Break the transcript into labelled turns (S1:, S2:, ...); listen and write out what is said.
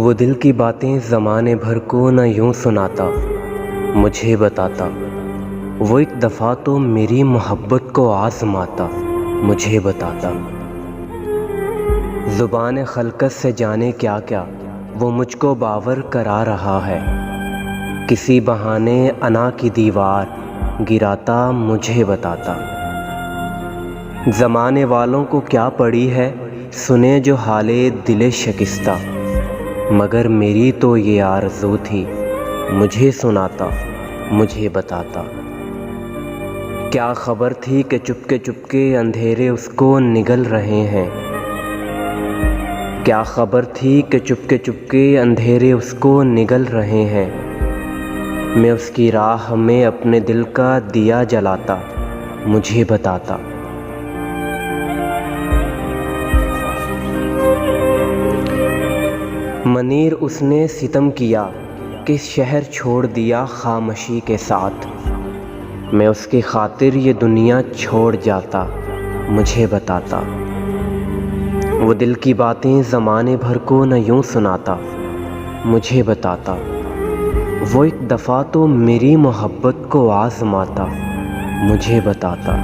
S1: وہ دل کی باتیں زمانے بھر کو نہ یوں سناتا، مجھے بتاتا۔ وہ ایک دفعہ تو میری محبت کو آزماتا، مجھے بتاتا۔ زبان خلقت سے جانے کیا کیا وہ مجھ کو باور کرا رہا ہے، کسی بہانے انا کی دیوار گراتا، مجھے بتاتا۔ زمانے والوں کو کیا پڑی ہے سنے جو حال دل شکستہ، مگر میری تو یہ آرزو تھی مجھے سناتا، مجھے بتاتا۔ کیا خبر تھی کہ چپکے اندھیرے اس کو نگل رہے ہیں، کیا خبر تھی کہ چپکے اندھیرے اس کو نگل رہے ہیں۔ میں اس کی راہ میں اپنے دل کا دیا جلاتا، مجھے بتاتا۔ منیر اس نے ستم کیا کہ شہر چھوڑ دیا خاموشی کے ساتھ، میں اس کی خاطر یہ دنیا چھوڑ جاتا، مجھے بتاتا۔ وہ دل کی باتیں زمانے بھر کو نہ یوں سناتا، مجھے بتاتا۔ وہ ایک دفعہ تو میری محبت کو آزماتا، مجھے بتاتا۔